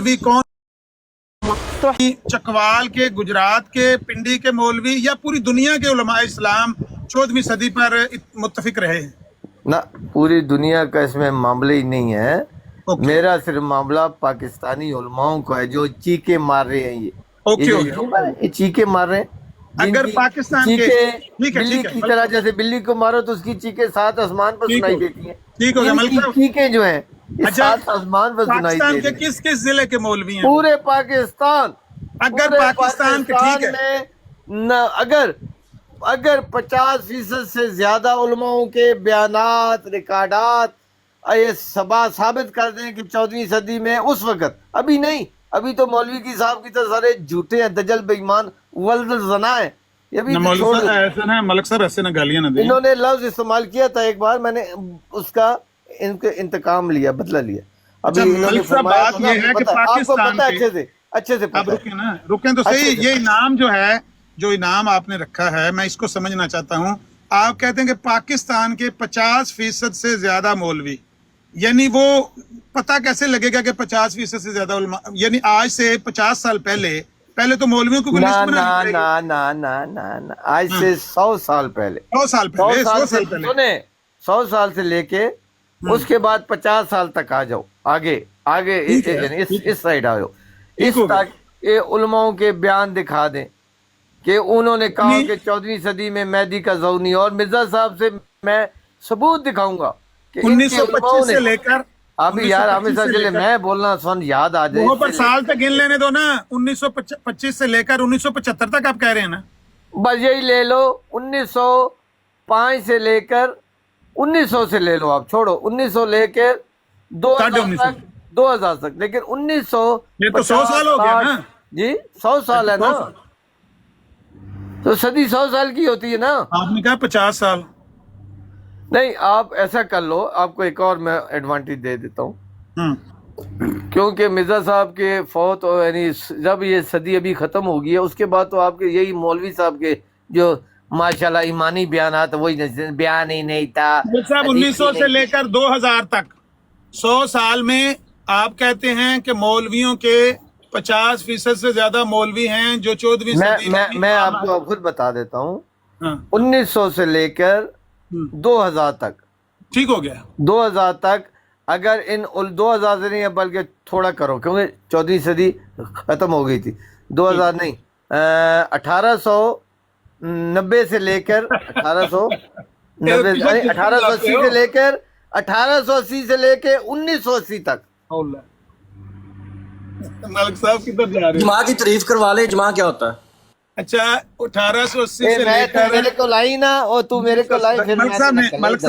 मौलवी कौन, चकवाल के, गुजरात के, पिंडी के मौलवी, या पूरी दुनिया के उलमा इस्लाम 14वीं सदी पर मुत्तफिक रहे हैं? ना, पूरी दुनिया का इसमें मामला ही नहीं है। मेरा सिर्फ मामला पाकिस्तानी उलमाओं का है जो चीखे मार रहे हैं। ये चीखे मार रहे हैं। अगर पाकिस्तान के बिल्ली की तरह, जैसे बिल्ली को मारो तो उसकी चीखें सात आसमान पर सुनाई देती हैं। ठीक हो गया। चीखें जो हैं सात आसमान पर सुनाई देती हैं। के किस किस जिले के मौलवी हैं? पूरे पाकिस्तान। अगर पाकिस्तान के, ठीक है, में अगर 50% से ज्यादा उलमाओं के बयानात, रिकॉर्डात ये साबित कर दें कि 14वीं सदी में, उस वक्त, अभी नहीं, अभी तो मौलवी की साहब की तरह सारे झूठे हैं, दजल बेईमान वल्द जना है। ये भी ऐसे ना मलक सर, ऐसे ना गालियां ना दें। इन्होंने लफ्ज इस्तेमाल किया था एक बार, मैंने उसका इनके इंतकाम लिया, बदला लिया। अभी इन्होंने बात ये है कि पाकिस्तान अच्छे से आप रुके ना, रुके तो सही। ये इनाम जो है, जो इनाम आपने रखा है, मैं इसको समझना चाहता हूँ। आप कहते हैं कि पाकिस्तान के 50% से ज्यादा मौलवी, यानी वो पता कैसे लगेगा कि 50% से ज्यादा उलमा, यानी आज से 50 साल पहले तो मौलवियों को ना, आज से 100 साल पहले 100 साल पहले 100 साल से लेके उसके बाद 50 साल तक आ जाओ, आगे इस साइड आओ, इस तक ये उलमाओं के बयान दिखा दें कि उन्होंने कहा कि 14वीं सदी में मेहदी का ज़ौनी, और मिर्जा साहब से मैं सबूत दिखाऊंगा कि 1925 से लेकर, अभी यार हमेशा के लिए मैं बोलना सुन याद आ जाए, पर साल तक गिन लेने दो ना। 1925 से लेकर 1975 तक आप कह रहे हैं ना? बस यही ले लो, 1905 से लेकर 1900 से ले लो, आप छोड़ो 1900 लेकर 2000 तक, लेकिन 1900, ये तो 100 साल हो गया ना जी। 100 साल है ना, तो सदी 100 साल की होती है ना। आपने कहा 50 साल। नहीं, आप ऐसा कर लो, आपको एक और मैं एडवांटेज दे देता हूँ, क्योंकि मिर्जा साहब के फौत, यानी जब ये सदी अभी खत्म होगी है, उसके बाद तो आपके यही मौलवी साहब के जो माशाल्लाह ईमानी बयानात, वही बयान ही नहीं था। 1900 से लेकर 2000 तक 100 साल में आप कहते हैं कि मौलवियों के 50% से ज्यादा मौलवी हैं जो 14वीं सदी में। मैं आपको खुद बता देता हूँ, 1900 से लेकर 2000 तक, ठीक हो गया, 2000 तक, अगर इन 2000 से नहीं बल्कि थोड़ा करो, क्योंकि 14वीं सदी खत्म हो गई थी। 2000 नहीं, 1890 से लेकर 1880 से लेकर 1880 से लेकर 1980 तक। मलिक साहब किधर जा रहे हैं? इजमा की तारीफ करवा ले। इजमा क्या होता है? अच्छा, 1880 से लेकर, मेरे को लाई ना, और तू मेरे को लाई, फिर मलिक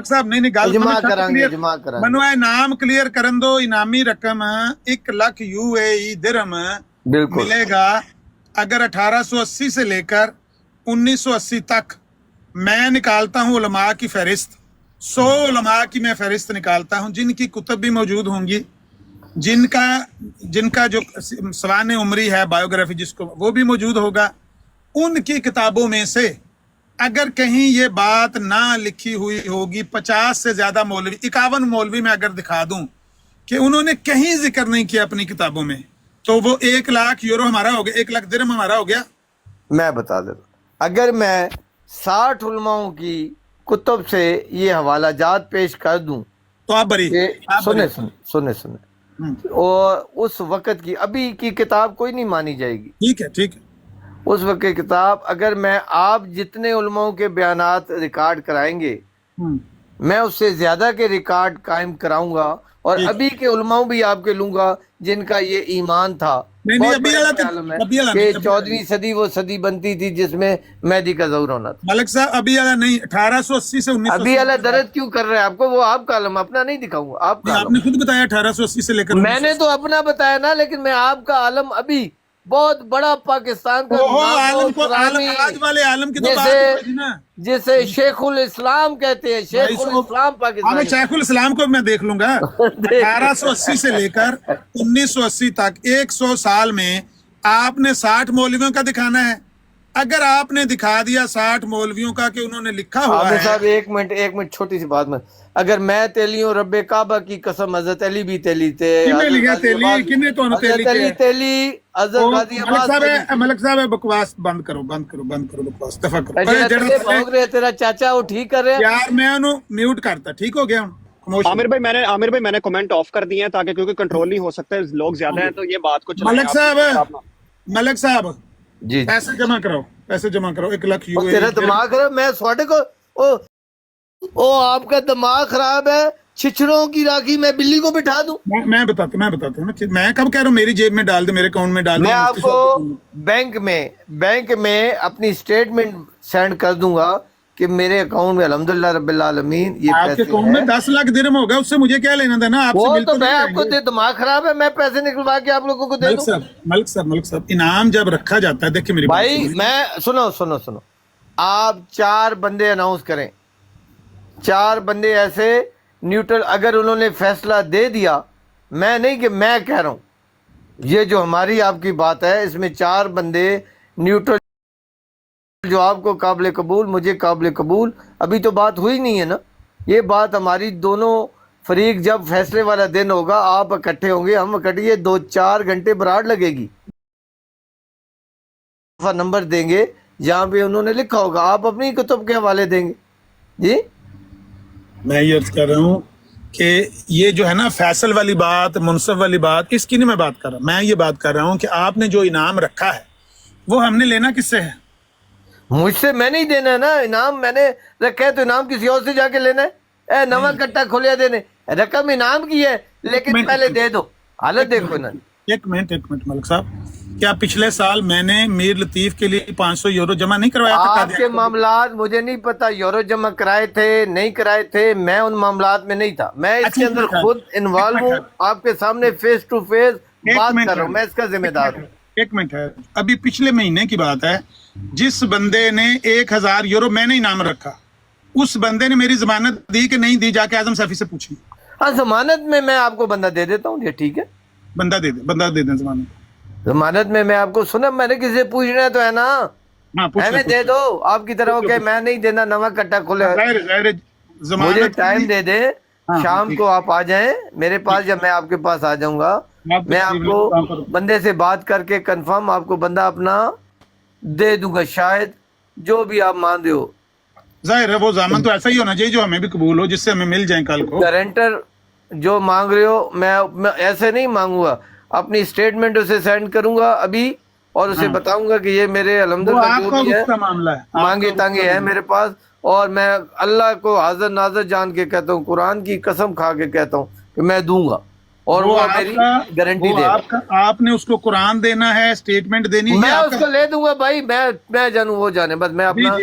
साहब नहीं गल बनवाए, नाम क्लियर करन दो। इनामी रकम 1 लाख UAE दिरहम मिलेगा अगर 1880 से लेकर 1980 तक। मैं निकालता हूँ उलमा की फहरिस्त, 100 उलमा की मैं फहरिस्त निकालता हूँ जिनकी कुतुब भी मौजूद होंगी, जिनका जो सवाने उमरी है, बायोग्राफी जिसको, वो भी मौजूद होगा। उनकी किताबों में से अगर कहीं ये बात ना लिखी हुई होगी, 50 से ज्यादा मौलवी, 51 मौलवी मैं अगर दिखा दूं कि उन्होंने कहीं जिक्र नहीं किया अपनी किताबों में, तो वो 1 लाख यूरो हमारा हो गया, 1 लाख दिरहम हमारा हो गया। मैं बता देता, अगर मैं 60 उलमाओं की कुतुब से ये हवाला जात पेश कर दूं तो आप बरी, सुने और उस वक़्त की, अभी की किताब कोई नहीं मानी जाएगी। ठीक है। उस वक्त की किताब, अगर मैं आप जितने उलमाओं के बयानात रिकॉर्ड कराएंगे, मैं उससे ज्यादा के रिकॉर्ड कायम कराऊंगा, और अभी के उलमाओं भी आपके लूंगा जिनका ये ईमान था। नहीं, 14वीं सदी वो सदी बनती थी जिसमें मेहदी का ज़हूर होना था। मलिक साहब अभी वाला नहीं, 1880 से 1980। अभी वाला दर्द क्यों कर रहे हैं आपको? वो आपका आलम, अपना नहीं दिखाऊंगा, आपका। आपने खुद बताया 1880 से लेकर। मैंने तो अपना बताया ना, लेकिन मैं आपका आलम अभी बहुत बड़ा पाकिस्तान का आलम को, आज वाले आलम की तो बात है ना, जिसे शेखुल इस्लाम कहते हैं, शेखुल इस्लाम पाकिस्तान। शेखुल इस्लाम को मैं देख लूंगा। 1880 से लेकर 1980 तक 100 साल में आपने 60 मौलवियों का दिखाना है। अगर आपने दिखा दिया 60 मौलवियों का कि उन्होंने लिखा हुआ आमिर है। साहब एक मिनट छोटी सी बात में, अगर मैं तेली हूँ रब्बे काबा की कसम, हजरत अली भी तेली थे, किन्ने लिखा तेली, किन्ने तो तेली के तेली हजरत गाजी अब्बास मलक साहब बकवास बंद करो बकवास दफा करो। भोग रहे तेरा चाचा वो ठीक कर रहे हैं यार मैं उन्हें म्यूट करता, ठीक हो गया हूँ। आमिर भाई मैंने कमेंट ऑफ कर दिए हैं ताकि, क्योंकि कंट्रोल नहीं हो सकता है, लोग ज्यादा हैं, तो ये बात को चलाएं आप। मलक साहब जी, पैसे जमा कराओ 1 लाख यूए। तेरा दिमाग खराब, मैं स्वाटे को ओ आपका दिमाग खराब है, छिछड़ों की राखी मैं बिल्ली को बिठा दूं? मैं बताता हूँ, मैं कब कह रहा हूँ मेरी जेब में डाल दे, मेरे अकाउंट में डाल दे। मैं आपको बैंक में अपनी स्टेटमेंट सेंड कर दूंगा कि मेरे अकाउंट में अल्हम्दुलिल्लाह रब्बिल आलमीन ये आपके पैसे अकाउंट में 10 लाख दिरहम होगा, उससे मुझे क्या लेना था ना आपसे। वो बिल्कुल तो मैं नहीं आपको लेंगे। दिमाग खराब है, मैं पैसे निकलवा के आप लोगों को दे दूं? मलिक साहब इनाम जब रखा जाता है, देखिए मेरी भाई मैं सुनो, आप 4 बंदे अनाउंस करें, 4 बंदे ऐसे न्यूट्रल, अगर उन्होंने फैसला दे दिया, मैं नहीं कि मैं कह रहा हूं, ये जो हमारी आपकी बात है इसमें 4 बंदे न्यूट्रल जो आपको काबिल कबूल, मुझे काबिल कबूल, अभी तो बात हुई नहीं है ना, ये बात हमारी दोनों फरीक जब फैसले वाला दिन होगा, आप इकट्ठे होंगे, हम इकट्ठे 2-4 घंटे बराड़ लगेगी, नंबर देंगे जहाँ पे उन्होंने लिखा होगा, आप अपनी कुतुब के हवाले देंगे। जी मैं ये अर्ज कर रहा हूँ कि ये जो है ना फैसल वाली बात, मुनसफ वाली बात, इसकी नहीं मैं बात कर रहा, मैं ये बात कर रहा हूँ कि आपने जो इनाम रखा है वो हमने लेना किससे है? मुझसे मैं नहीं देना है ना इनाम, मैंने रखा है तो इनाम किसी और से जाके लेना है। नवा कट्टा खोलिया देने, रकम इनाम की है, लेकिन पहले दे दो। हालत देखो ना। एक मिनट मलिक साहब, क्या पिछले साल मैंने मीर लतीफ के लिए 500 यूरो जमा नहीं करवाया था? आपके मामलात मुझे नहीं पता, यूरो जमा कराए थे नहीं कराए थे, मैं उन मामलात में नहीं था, मैं इसके अंदर खुद इन्वॉल्व हूँ, आपके सामने फेस टू फेस बात कर रहा हूँ, मैं इसका जिम्मेदार हूँ। एक मिनट है, अभी पिछले महीने की बात है, जिस बंदे ने 1000 यूरो मैंने इनाम रखा, उस बंदे ने मेरी जमानत दी कि नहीं दी, जाके आजम सैफी से पूछिए। हाँ, जमानत में मैं आपको बंदा दे देता हूँ, ये ठीक है, बंदा दे दे जमानत में मैं आपको, सुना मैंने किसी से पूछना है तो है ना, हमें दे दो, आपकी तरह हो क्या मैं नहीं देना, नवा कट्टा खोले, मुझे टाइम दे दे, शाम को आप आ जाएं मेरे पास, जब मैं आपके पास आ जाऊंगा, मैं आपको बंदे से बात करके कंफर्म आपको बंदा अपना दे दूंगा, शायद जो भी आप मान रहे हो। जाहिर है वो ज़मानत तो ऐसा ही होना चाहिए जो हमें भी कबूल हो, जिससे हमें मिल जाए कल को। गारंटर जो मांग रहे हो, मैं ऐसे नहीं मांगूंगा, अपनी स्टेटमेंट उसे सेंड करूंगा अभी, और उसे बताऊंगा कि ये मेरे अल्हम्दुलिल्लाह जो भी है मामला है, मांगे तांगे है मेरे पास, और मैं अल्लाह को हाजिर नाज़र जान के कहता हूँ, कुरान की कसम खा के कहता हूँ कि मैं दूंगा, और वो मेरी गारंटी देगा। आपने उसको कुरान देना है, स्टेटमेंट देनी है, मैं उसको ले दूंगा भाई, मैं जानू वो जाने, बस मैं अपना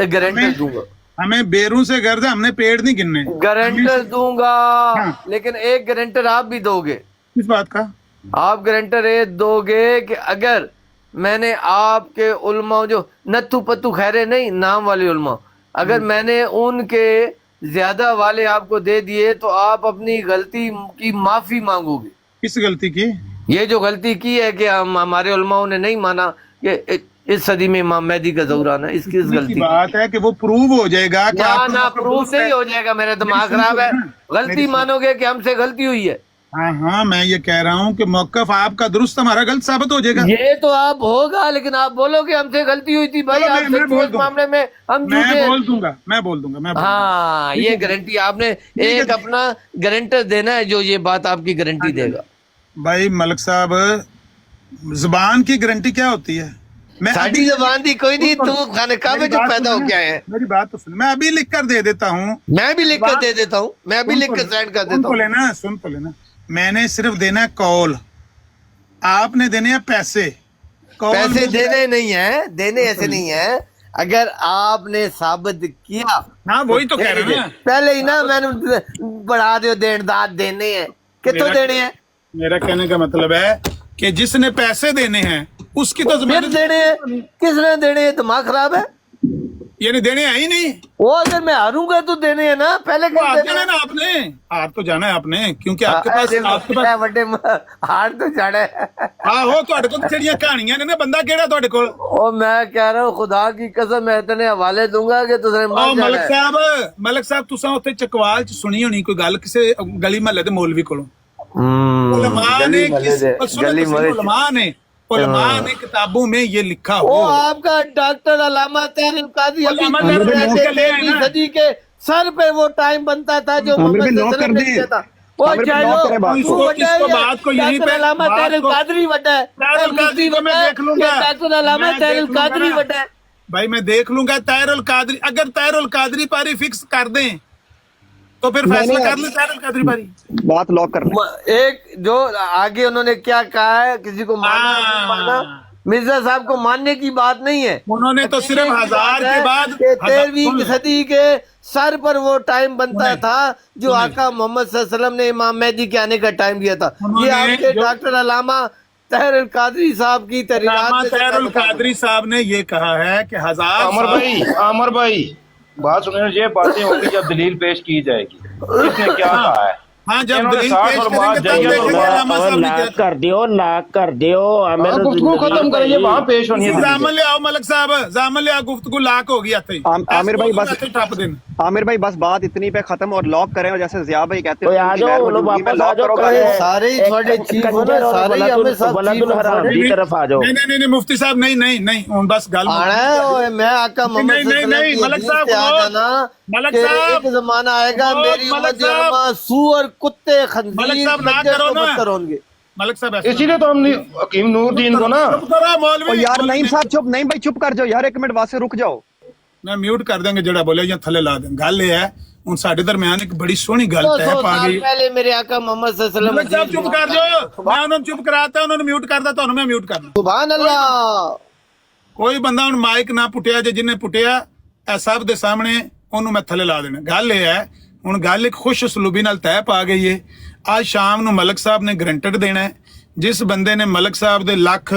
गारंटर दूंगा। हमें बेरू से गर्द, हमने पेड़ नहीं गिनने, गारंटर दूंगा। लेकिन एक गारंटर आप भी दोगे। किस बात का? आप गारंटर ये दोगे कि अगर मैंने आपके उलमा जो नत्थू पत्तू खैरे नहीं नाम वाले उलमा, अगर मैंने उनके ज्यादा वाले आपको दे दिए तो आप अपनी गलती की माफी मांगोगे। किस गलती की? ये जो गलती की है कि हमारे उलमाओं ने नहीं माना कि इस सदी में इमाम मेहदी का ज़हूर आना, इसकी इस गलती बात है कि वो प्रूव हो जाएगा कि ना प्रूफ नहीं हो जाएगा, मेरा दिमाग खराब है, गलती मानोगे कि हमसे गलती हुई है। हाँ, मैं ये कह रहा हूँ कि मौकफ आपका दुरुस्त, हमारा गलत साबित हो जाएगा। ये तो आप होगा, लेकिन आप बोलोगे हमसे गलती हुई थी भाई, आप मामले में हम मैं बोल दूंगा। हाँ, ये गारंटी आपने एक अपना गारंटर देना है जो ये बात आपकी गारंटी देगा। भाई मलिक साहब, जुबान की गारंटी क्या होती है? साड़ी जबान दी कोई नहीं, तू खाने का में जो पैदा हो गया है। मेरी बात तो सुन, मैं अभी लिख कर दे देता हूँ, मैं भी लिख कर दे देता हूँ, मैं भी लिख कर सेंड कर देता हूँ। सुन तो लेना, मैंने सिर्फ देना है कॉल, आपने देने हैं पैसे। पैसे देने नहीं है, देने ऐसे नहीं है, अगर आपने साबित किया। हाँ, वही तो कह रहे हैं, पहले ही ना मैंने बढ़ा दो, देनदार देने हैं, कितने देने हैं? मेरा कहने का मतलब है कि जिसने पैसे देने हैं उसकी तो फिर देने हैं, किसने देने हैं? दिमाग खराब है यानी देने है ही नहीं। वो अगर मैं हारूंगा तो देने हैं ना, पहले तो हार जाना ना आपने, हार तो जाना है आपने, क्योंकि आपके पास बड़े हार तो जाना है। आहो ਤੁਹਾਡੇ ਕੋਲ ਜਿਹੜੀਆਂ ਕਹਾਣੀਆਂ ਨੇ ਨਾ, ਬੰਦਾ ਕਿਹੜਾ ਤੁਹਾਡੇ ਕੋਲ? ओ मैं कह रहा हूँ खुदा की कसम मैं इतने हवाले दूंगा कि तुझे मर ਉਹ जाना है। ਮਲਕ ਸਾਹਿਬ ਤੁਸੀਂ ਉੱਥੇ ਚਕਵਾਲ ਚ ਸੁਣੀ ਹੋਣੀ ਕੋਈ ਗੱਲ ਕਿਸੇ ਗਲੀ ਮਹੱਲੇ ਦੇ ਮੌਲਵੀ ਕੋਲੋਂ। ਉਲਮਾ ਨੇ गली मरे उलमा ने किताबों में ये लिखा वो हो। आपका डॉक्टर अल्लामा तहरीर काजी अभी अल्लामा तहरीर काजी है ना। सदी के सर पे वो टाइम बनता था जो मोहम्मद सल्लल्लाहु अलैहि वसल्लम ने किया था। वो चलो बात को यहीं पे अल्लामा तहरीर कादरी बड़ा है, कादरी को मैं देख लूंगा, डॉक्टर अल्लामा तहरीर कादरी बड़ा है। भाई मैं देख लूंगा ताहिरुल कादरी, अगर ताहिरुल कादरी पारी फिक्स कर दें तो फिर फैसला कर ले ताहिरुल कादरी पारी। बात लॉक करना। एक जो आगे उन्होंने क्या कहा है, किसी को मानना मिर्जा साहब को मानने की बात नहीं है। उन्होंने तो सिर्फ 1000 के बाद 13वीं सदी के सर पर वो टाइम बनता था जो आका मोहम्मद सल्लल्लाहु अलैहि वसल्लम ने इमाम मेहदी के आने का टाइम दिया था। ये आपके डॉक्टर अल्लामा ताहिरुल कादरी साहब की ताहिरुल कादरी साहब ने ये कहा है कि 1000। आमर भाई बात सुनिए, ये बातें होंगी जब दलील पेश की जाएगी। इसने क्या कहा है? हाँ, जब दलील पेश करेंगे तब देखेंगे अल्लामा साहब ने क्या कर दियो, लाख कर दियो, गुफ्तगू खत्म करिए, वहाँ पेश होनी है। जामन ले आओ मलक साहब, जामन ले आओ, गुफ्तगू लाख हो गया थे। आमिर भाई बस टप दिन, आमिर भाई बस बात इतनी पे खत्म और लॉक करें, और जैसे जिया भाई कहते हैं आ जाओ लोग वापस आ जाओ, सारे थोड़े चीफ हो ना, सारे हमें सब हराम की तरफ आ जाओ। नहीं मुफ्ती साहब नहीं बस गल आना है। मैं आका मोहम्मद नहीं मलक साहब, मलक साहब एक जमाना आएगा मेरी उम्मत सूअर कुत्ते मलक साहब ना करो ना, मलक साहब इसीलिए तो हमने हकीम नूरुद्दीन को ना। मौलवी यार नहीं साहब चुप, नहीं भाई चुप कर जाओ यार, एक मिनट वास्ते रुक जाओ। मैं म्यूट कर देंगे जड़ा बोले या थले ला देंगे। गल ये है ਹੁਣ ਸਾਡੇ ਦਰਮਿਆਨ ਇੱਕ ਬੜੀ ਸੋਹਣੀ ਗੱਲ ਤੈਅ ਪਾ ਗਈ। पहले मेरे आका मोहम्मद सल्लल्लाहु अलैहि वसल्लम चुप कर जाओ, मैं ਉਹਨਾਂ ਨੂੰ ਚੁੱਪ ਕਰਾਤਾ, ਉਹਨਾਂ ਨੂੰ ਮਿਊਟ ਕਰਦਾ, ਤੁਹਾਨੂੰ ਮੈਂ ਮਿਊਟ ਕਰਨਾ। सुभान अल्लाह। ਕੋਈ ਬੰਦਾ ਹੁਣ ਮਾਈਕ ਨਾ ਪੁੱਟਿਆ, ਜੇ ਜਿਹਨੇ ਪੁੱਟਿਆ ਇਹ ਸਭ ਦੇ ਸਾਹਮਣੇ ਉਹਨੂੰ ਮੈਂ ਥੱਲੇ ਲਾ ਦੇਣਾ। ਗੱਲ ਇਹ ਹੈ ਹੁਣ ਗੱਲ ਇੱਕ ਖੁਸ਼ ਸਲੂਬੀ ਨਾਲ ਤੈਅ ਪਾ ਗਈ ਏ। ਅੱਜ ਸ਼ਾਮ ਨੂੰ ਮਲਕ ਸਾਹਿਬ ਨੇ ਗਰੰਟਡ ਦੇਣਾ ਹੈ। ਜਿਸ ਬੰਦੇ ਨੇ ਮਲਕ ਸਾਹਿਬ ਦੇ ਲੱਖ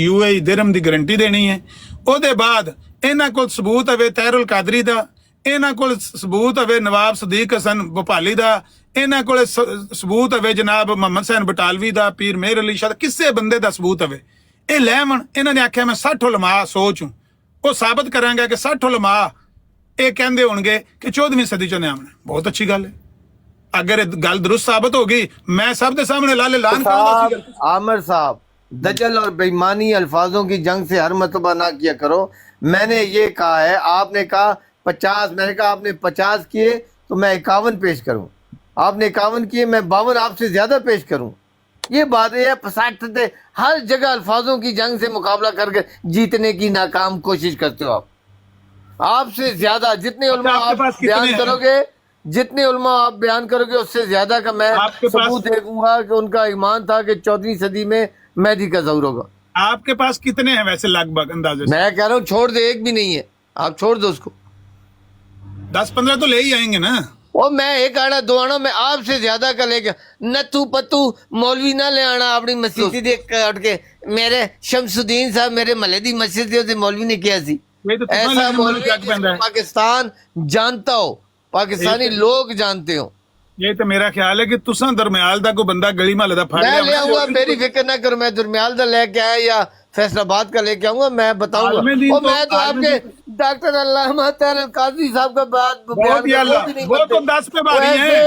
UAE ਦਿਰਹਮ ਦੀ ਗਰੰਟੀ ਦੇਣੀ ਹੈ, ਉਹਦੇ ਬਾਅਦ ਇਹਨਾਂ ਕੋਲ ਸਬੂਤ ਹੋਵੇ ਤਾਹਿरुल ਕਾਦਰੀ ਦਾ, ਇਹਨਾਂ ਕੋਲ ਸਬੂਤ ਹੋਵੇ ਨਵਾਬ ਸਦੀਕ ਹਸਨ ਭੋਪਾਲੀ ਦਾ, ਇਹਨਾਂ ਕੋਲ ਸਬੂਤ ਹੋਵੇ ਜਨਾਬ ਮੁਹੰਮਦ ਹੁਸੈਨ ਬਟਾਲਵੀ ਦਾ, ਪੀਰ ਮੇਹਰ ਅਲੀ ਸ਼ਾਹ, ਕਿਸੇ ਬੰਦੇ ਦਾ ਸਬੂਤ ਹੋਵੇ। ਇਹ ਲੈਵਣ ਇਹਨਾਂ ਨੇ ਆਖਿਆ ਮੈਂ 60 ਉਲਮਾ ਸੋਚੂੰ, ਉਹ ਸਾਬਤ ਕਰਾਂਗਾ ਕਿ 60 ਉਲਮਾ ਇਹ ਕਹਿੰਦੇ ਹੋਣਗੇ ਕਿ 14ਵੀਂ ਸਦੀ ਚ ਨਿਆਮਣਾ। ਬਹੁਤ ਅੱਛੀ ਗੱਲ ਹੈ। अगर गल दुरुस्त साबित होगी मैं सब के सामने लाले लान करूंगा। आमिर साहब दजल और बेईमानी अल्फाजों की जंग से हर मरतबा ना किया करो। मैंने ये कहा है, आपने कहा 50, मैंने कहा आपने 50 किए तो मैं 51 पेश करूं, आपने 51 किए मैं 52 आपसे ज्यादा पेश करूं। ये बात है फसाद, हर जगह अल्फाजों की जंग से मुकाबला करके जीतने की नाकाम कोशिश करते हो आप। आपसे ज्यादा जितने उलमा आप बयान करोगे, जितने उलमा आप बयान करोगे उससे ज्यादा का मैं सबूत देखूंगा कि उनका ईमान था कि 14वीं सदी में मेहदी का ज़हूर होगा। आपके पास कितने हैं वैसे लगभग अंदाजे से? मैं कह रहा हूँ छोड़ दे, एक भी नहीं है, आप छोड़ दो उसको। 10-15 तो ले ही आएंगे ना। और मैं एक आना दो आना, मैं आपसे ज्यादा का लेके न तू पत्तू मौलवी ना ले आना अपनी मस्जिद देख के उठ के मेरे शमसुद्दीन साहब मेरे महले दी मस्जिद से मौलवी ने किया सी। ऐसा मौलवी पाकिस्तान जानता हो, पाकिस्तानी लोग जानते हो। ये तो मेरा ख्याल है कि तुसा दरमियाल दा को बंदा गली महल दा फड़ मैं ले आऊंगा, मेरी फिक्र ना करो, मैं दरमियाल दा लेके आया या फैसलाबाद का लेके आऊंगा, मैं बताऊंगा। और मैं तो आपके डॉक्टर अल्लामा ताहिरुल कादरी साहब का बात वो तो 10 पे बारी है।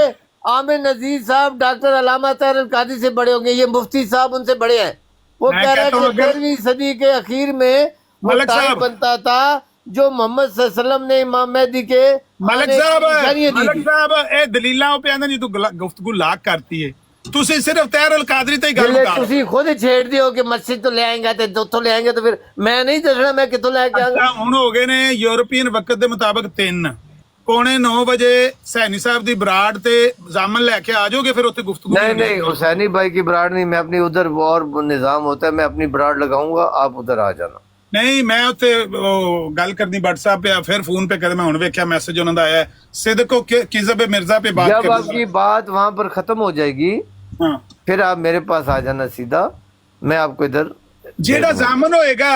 आमिर नजीर साहब डॉक्टर अल्लामा ताहिरुल कादरी से बड़े होंगे, ये मुफ्ती साहब उनसे बड़े हैं। वो कह रहे हैं कि 13वीं सदी के आखिर में मलक साहब बनता था जो मोहम्मद सल्लल्लाहु अलैहि वसल्लम ने इमाम मेहदी के मलक साहब ए दलीलां पे आंदा नहीं तू गुफ्तगू लाख करती है, ਤੁਸੀਂ ਸਿਰਫ ਤਾਹਿरुल ਕਾਦਰੀ ਤੇ ਹੀ ਗੱਲ ਕਰ। ਤੁਸੀਂ ਖੁਦ ਛੇੜਦੇ ਹੋ ਕਿ ਮਸਜਿਦ ਤੋਂ ਲੈ ਆਏਗਾ ਤੇ ਉੱਥੋਂ ਲੈ ਆਏਗਾ, ਤਾਂ ਫਿਰ ਮੈਂ ਨਹੀਂ ਦੱਸਣਾ ਮੈਂ ਕਿੱਥੋਂ ਲੈ ਕੇ ਆਉਂਗਾ। ਹੁਣ ਹੋ ਗਏ ਨੇ ਯੂਰਪੀਅਨ ਵਕਤ ਦੇ ਮੁਤਾਬਕ 3 ਪੌਣੇ 9 ਵਜੇ सैनी साहब ਦੀ ਬਰਾੜ ਤੇ ਜਾਮਨ ਲੈ ਕੇ ਆ ਜਾਓਗੇ, ਫਿਰ ਉੱਥੇ ਗੁਫ਼ਤਗੂ। नहीं हुसैनी भाई की बराड़ नहीं, मैं अपनी उधर और निजाम होता है, मैं अपनी बराड़ लगाऊंगा, आप उधर आ जाना। नहीं मैं ਉੱਥੇ ਗੱਲ ਕਰਨੀ WhatsApp पे फिर फोन पे कर, मैं ਹੁਣ ਵੇਖਿਆ ਮੈਸੇਜ ਉਹਨਾਂ ਦਾ ਆਇਆ सिद्दको किज़ब मिर्जा पे बात जब आपकी बात वहां पर खत्म हो जाएगी फिर आप मेरे पास आ जाना सीधा, मैं आपको इधर ਜਿਹੜਾ ਜਾਮਨ ਹੋਏਗਾ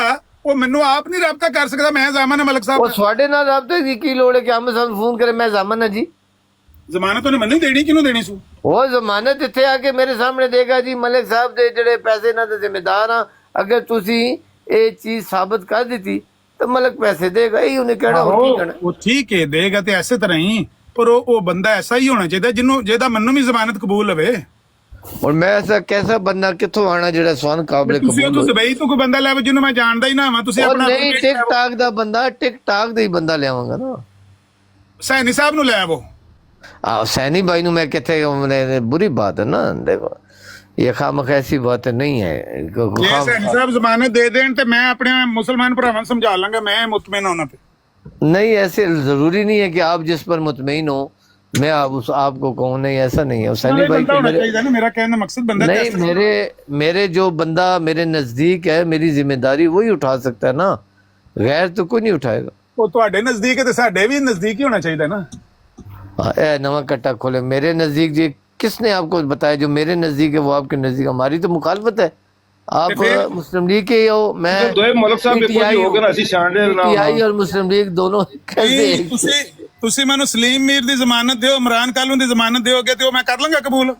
ਉਹ ਮੈਨੂੰ ਆਪ ਨਹੀਂ ਰਾਬਤਾ ਕਰ ਸਕਦਾ, ਮੈਂ ਜ਼ਾਮਨ ਹਾਂ ਮਲਕ ਉਹ ਸਾਹਿਬ। ਤੁਹਾਡੇ ਨਾਲ ਰਾਬਤੇ ਦੀ ਕੀ ਲੋੜ ਹੈ ਕਿ ਹਮ ਸਾਨੂੰ ਫੋਨ ਕਰੇ? ਮੈਂ ਜ਼ਾਮਨ ਹਾਂ ਜੀ। ਜ਼ਮਾਨਤ ਉਹਨੇ ਮੈਨੂੰ ਦੇਣੀ, ਕਿਹਨੂੰ ਦੇਣੀ ਸੂ? ਉਹ ਜ਼ਮਾਨਤ ਇੱਥੇ ਆ ਕੇ ਮੇਰੇ ਸਾਹਮਣੇ ਦੇਗਾ ਜੀ ਮਲਿਕ ਸਾਹਿਬ ਦੇ ਜਿਹੜੇ ਪੈਸੇ ਇਹਨਾਂ ਦੇ ਜ਼ਿੰਮੇਦਾਰ ਆ, ਅਗਰ ਤੁਸੀਂ ਇਹ ਚੀਜ਼ ਸਾਬਤ ਕਰ ਦਿੱਤੀ ਤਾਂ ਮਲਕ ਪੈਸੇ ਦੇਗਾ ਹੀ, ਉਹਨੇ ਕਹਿਣਾ ਹੋਰ ਕੀ ਕਹਿਣਾ। ਉਹ ਠੀਕ ਹੈ ਦੇਗਾ ਤੇ ਐਸੇ ਤਰ੍ਹਾਂ ਹੀ, ਪਰ ਉਹ ਬੰਦਾ ਐਸਾ ਹੀ ਹੋਣਾ ਚਾਹੀਦਾ ਜਿਹਦਾ ਮੈਨੂੰ ਵੀ ਜ਼ਮਾਨਤ ਕਬੂਲ ਹੋਵੇ। और मैं ऐसा कैसा बंदा कितों आना जेड़ा स्वान काबिल ਤੁਸੀਂ कबूल ਉਹ ਦੁਬਈ ਤੋਂ ਕੋਈ ਬੰਦਾ ਲੈ ਆਵੋ ਜਿਹਨੂੰ ਮੈਂ ਜਾਣਦਾ ਹੀ ਨਾ ਹਾਂ। ਤੁਸੀਂ और ਆਪਣਾ नहीं टिक टाक दा बंदा टिक टाक दा ही बंदा ले आवांगा ना। ਸੈਣੀ ਸਾਹਿਬ ਨੂੰ ਲੈ ਆਵੋ। सैनी भाई नु मैं किथे बुरी बात है ना, देखो ये खामख ऐसी बात नहीं है। ਜੇ ਸੈਣੀ ਸਾਹਿਬ ਜ਼ਮਾਨਤ ਦੇ ਦੇਣ ਤੇ ਮੈਂ ਆਪਣੇ ਮੁਸਲਮਾਨ ਭਰਾਵਾਂ ਨੂੰ ਸਮਝਾ ਲਾਂਗਾ, ਮੈਂ ਮੁਤਮਿਨ ਹੋਣਾ पे। नहीं ऐसे जरूरी नहीं है कि आप जिस पर मुतमईन हो मैं आपको कहूँ, नहीं ऐसा नहीं है। सैनी भाई बंदा होना चाहिए ना, मेरा कहने मकसद बंदा नहीं, मेरे जो बंदा मेरे नजदीक है, मेरी जिम्मेदारी वही उठा सकता है ना, गैर तो कोई नहीं उठाएगा। ਉਹ ਤੁਹਾਡੇ ਨਜ਼ਦੀਕ ਹੈ ਤੇ ਸਾਡੇ ਵੀ ਨਜ਼ਦੀਕ ਹੀ ਹੋਣਾ ਚਾਹੀਦਾ ना। ए नवा कट्टा खोले मेरे नजदीक जी, किसने आपको बताया? जो मेरे नजदीक है वो आपके नजदीक, हमारी तो मुखालफत है। आप मुस्लिम लीग के हो, मैं दो मलक साहब बिल्कुल ही हो गए ना, ਅਸੀਂ ਛਾਂਡੇ ਨਾ पीटीआई और मुस्लिम लीग दोनों कैसे? ਤੁਸੀਂ ਮੈਨੂੰ ਸਲੀਮ ਮੀਰ ਦੀ ਜ਼ਮਾਨਤ ਦਿਓ, ਇਮਰਾਨ ਕਾਲੂ ਦੀ ਜ਼ਮਾਨਤ ਦਿਓਗੇ ਤੇ ਉਹ ਮੈਂ ਕਰ ਲਾਂਗਾ ਕਬੂਲ।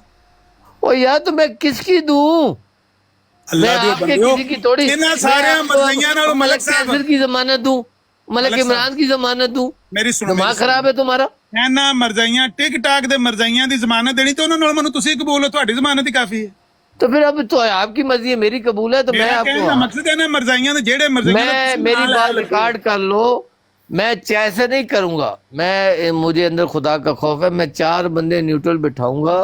ओ यार तो मैं किसकी दूं? मैं आपके किसी की थोड़ी, ਇਹਨਾਂ ਸਾਰਿਆਂ ਮਰਜ਼ਾਈਆਂ ਨਾਲ ਮਲਕ ਸਾਹਿਬ कैसर की जमानत दूं, मलक इमरान की जमानत दूं? ਮੇਰੀ ਸੁਣੋ, दिमाग खराब है तुम्हारा? ਇਹਨਾਂ ਮਰਜ਼ਾਈਆਂ ਟਿਕ ਟਾਕ ਦੇ ਮਰਜ਼ਾਈਆਂ ਦੀ ਜ਼ਮਾਨਤ ਦੇਣੀ ਤੇ ਉਹਨਾਂ ਨਾਲ ਮੈਨੂੰ ਤੁਸੀਂ ਕਬੂਲ ਹੋ, ਤੁਹਾਡੀ ਜ਼ਮਾਨਤ ਹੀ ਕਾਫੀ ਹੈ। तो फिर अब तो आपकी मर्जी है, मेरी कबूल है, तो मैं ਮੇਰਾ ਕਹਿਣ ਦਾ आपको, ਮਕਸਦ ਹੈ ਨਾ ਮਰਜ਼ਾਈਆਂ ਦੇ ਜਿਹੜੇ ਮਰਜ਼ਾਈਆਂ मैं मेरी बात रिकॉर्ड कर लो, मैं ऐसे नहीं करूंगा। मैं मुझे अंदर खुदा का खौफ है, मैं 4 बंदे न्यूट्रल बिठाऊंगा,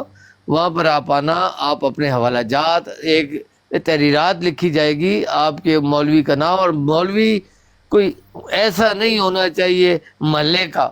वहां पर आप आना, आप अपने हवाला जात, एक तहरीरात लिखी जाएगी आपके मौलवी का नाम, और मौलवी कोई ऐसा नहीं होना चाहिए महल्ले का,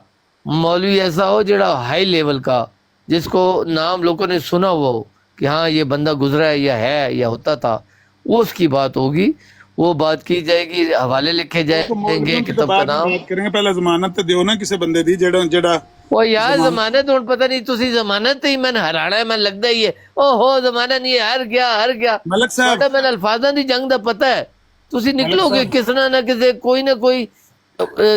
मौलवी ऐसा हो जड़ा हाई लेवल का, जिसको नाम लोगों ने सुना हुआ हो कि हाँ ये बंदा गुजरा है या होता था, वो उसकी बात होगी, वो बात की जाएगी, हवाले लिखे जाएंगे, किताब का नाम करेंगे। पहले जमानत तो दियो ना किसी बंदे दी जेड़ा वो यार जमानत हुण पता नहीं तुसी जमानत ही मैंने हराना है, मैंने लगदा ही है ओहो जमानत नहीं हार गया मलक साहब मैंने अल्फाजां दी जंग दा पता है, तुसी निकलोगे किसना ना किसे कोई ना कोई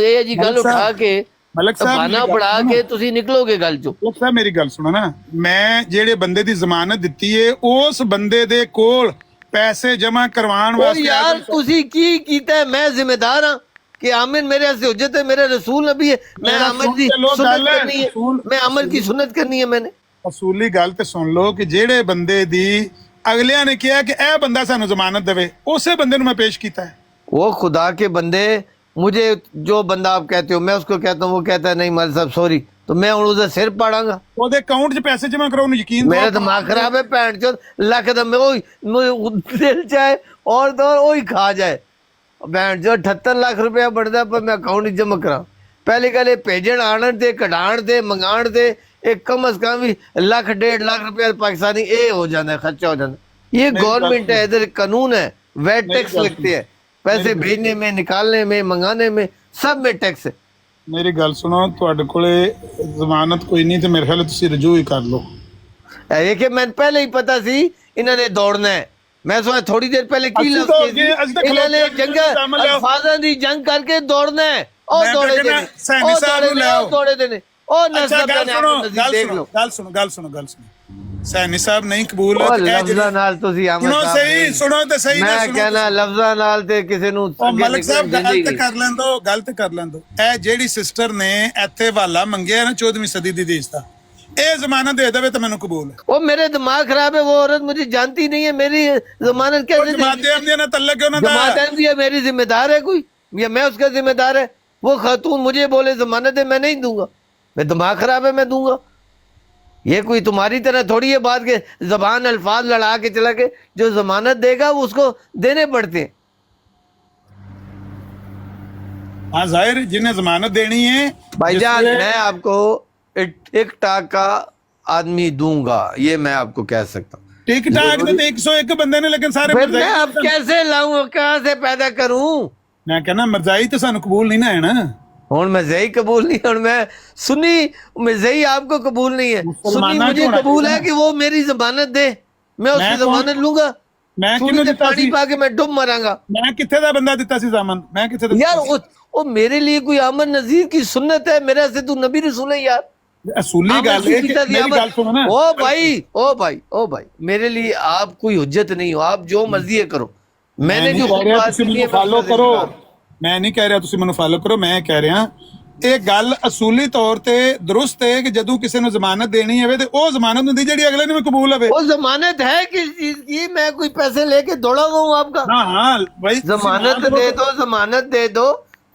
ये जी गल उठा के मलक साहब बहाना बढ़ा के तुसी निकलोगे गल चो। मलक साहब मेरी गल सुनो ना, मैं जेड़े बंदे दी जमानत दित्ती है उस बंदे दे कोल पैसे जमा करवाण वास्ते यार तुसी की कीता है? मैं जिम्मेदार हां कि आमिर मेरे से हुज्जत है, मेरा रसूल नबी है, मैं अमर की सुन्नत करनी है, मैं अमर की सुन्नत करनी है। मैंने असूली गल ते सुन लो कि जेड़े बंदे दी अगलियां ने कहा कि ए बंदा सानू जमानत देवे, उसे बंदे नु मैं पेश कीता है। वो खुदा के बंदे, मुझे जो बंदा आप कहते हो मैं उसको कहता हूँ, वो कहता है नहीं मौलवी साहब सॉरी, तो मैं उसे सिर पाड़ांगा, ओदे अकाउंट च पैसे जमा कराओ, यकीन मेरा दिमाग खराब है भैन चोद लख दा दिल चाहे और तो वही खा जाए भैन जो 78 लाख रुपया बढ़ता पर मैं अकाउंट जमा करा। पहली गल भेजन आनन ते कढ़ाण ते मंगाण ते एक कम अज कम भी लाख 1.5 लाख रुपया पाकिस्तानी ये हो जाता है, खर्चा हो जाता है। ये गवर्नमेंट है, इधर कानून है, वैट टैक्स लगते हैं, पैसे भेजने में, निकालने में, मंगाने में, सब में टैक्स है। मेरी गल सुनो, तुहाडे कोले जमानत कोई नहीं तो मेरे ख्याल तुसी रजू ही कर लो। देखिए मैंने पहले ही पता सी इन्होंने दौड़ना है, मैं सोचा थोड़ी देर पहले की इन्होंने जंग अल्फाजां दी जंग करके दौड़ना है, और दौड़े देने दौड़े देने। और गल सुनो सैनी साहब नहीं कबूल लफ्ज़ां नाल तुसी सुनो सही सुनो ते सही ना मैं कहना लफ्ज़ां नाल ते किसे नु मलिक साहब गलत कर लेंदो ए जेड़ी सिस्टर ने इथे हवाला मंगया ना 14वीं सदी दी देश दा, ए जमानत दे देवे तो मैनू कबूल है। ओ मेरे दिमाग खराब है, वो औरत मुझे जानती नहीं है, मेरी जमानत कैसे देगी? ना तल्लक क्यों ना जमानत भी है, मेरी जिम्मेदार है कोई या मैं उसका जिम्मेदार है? वो खातून मुझे बोले जमानत है, मैं नहीं दूंगा, मैं दिमाग खराब है, मैं दूंगा। ये कोई तुम्हारी तरह थोड़ी है बात के जबान अल्फाज लड़ा के चला के, जो जमानत देगा वो उसको देने पड़ते हैं। हाँ जाहिर जिन्हें जमानत देनी है भाईजान मैं आपको टिक टाक का आदमी दूंगा, ये मैं आपको कह सकता हूँ। टिक टाक तो 101 बंदे ने, लेकिन सारे मैं अब कैसे लाऊं, कहाँ से पैदा करूं? मैं कहना मरजाई तो सानू कबूल नहीं ना है ना, और मज़ई कबूल नहीं, और मैं सुन्नी मज़ई आपको कबूल नहीं है, सुन्नी मुझे कबूल है कि वो मेरी जमानत दे, मैं उसकी जमानत लूंगा। ਮੈਂ ਸੂਲੀ ਕਿਹਨੂੰ ਤੇ ਦਿੱਤਾ ਪਾਣੀ ਸੀ? ਪਾ ਕੇ ਮੈਂ ਡੁੱਬ ਮਰਾਂਗਾ। ਮੈਂ ਕਿੱਥੇ ਦਾ ਬੰਦਾ ਦਿੱਤਾ ਸੀ ਜ਼ਾਮਨ? मैं किथे दा यार वो मेरे लिए कोई अमर नजीर की सुन्नत है, मेरे से तू नबी रसूल है यार। असूली आमर गल है की कि पिता दी मेरी अमर। गल सुनो ना। ओ भाई मेरे लिए आप कोई हुज्जत नहीं हो, आप जो मर्जी है करो। मैंने जो बात की है फॉलो करो, मैं नहीं कह रहा तुसी मैनू फॉलो करो, मैं कह रहा ਇਹ ਗੱਲ ਅਸੂਲੀ ਤੌਰ ਤੇ ਦਰੁਸਤ ਹੈ ਕਿ ਜਦੋਂ ਕਿਸੇ ਨੂੰ ਜ਼ਮਾਨਤ ਦੇਣੀ ਹੋਵੇ ਤੇ ਉਹ ਜ਼ਮਾਨਤ ਹੁੰਦੀ ਜਿਹੜੀ ਅਗਲੇ ਨੂੰ ਵੀ ਕਬੂਲ ਹੋਵੇ। वो जमानत है किस चीज की? मैं कोई पैसे लेके दौड़ा हुआ हूँ आपका? हाँ हाँ भाई जमानत दे दो, जमानत दे दो।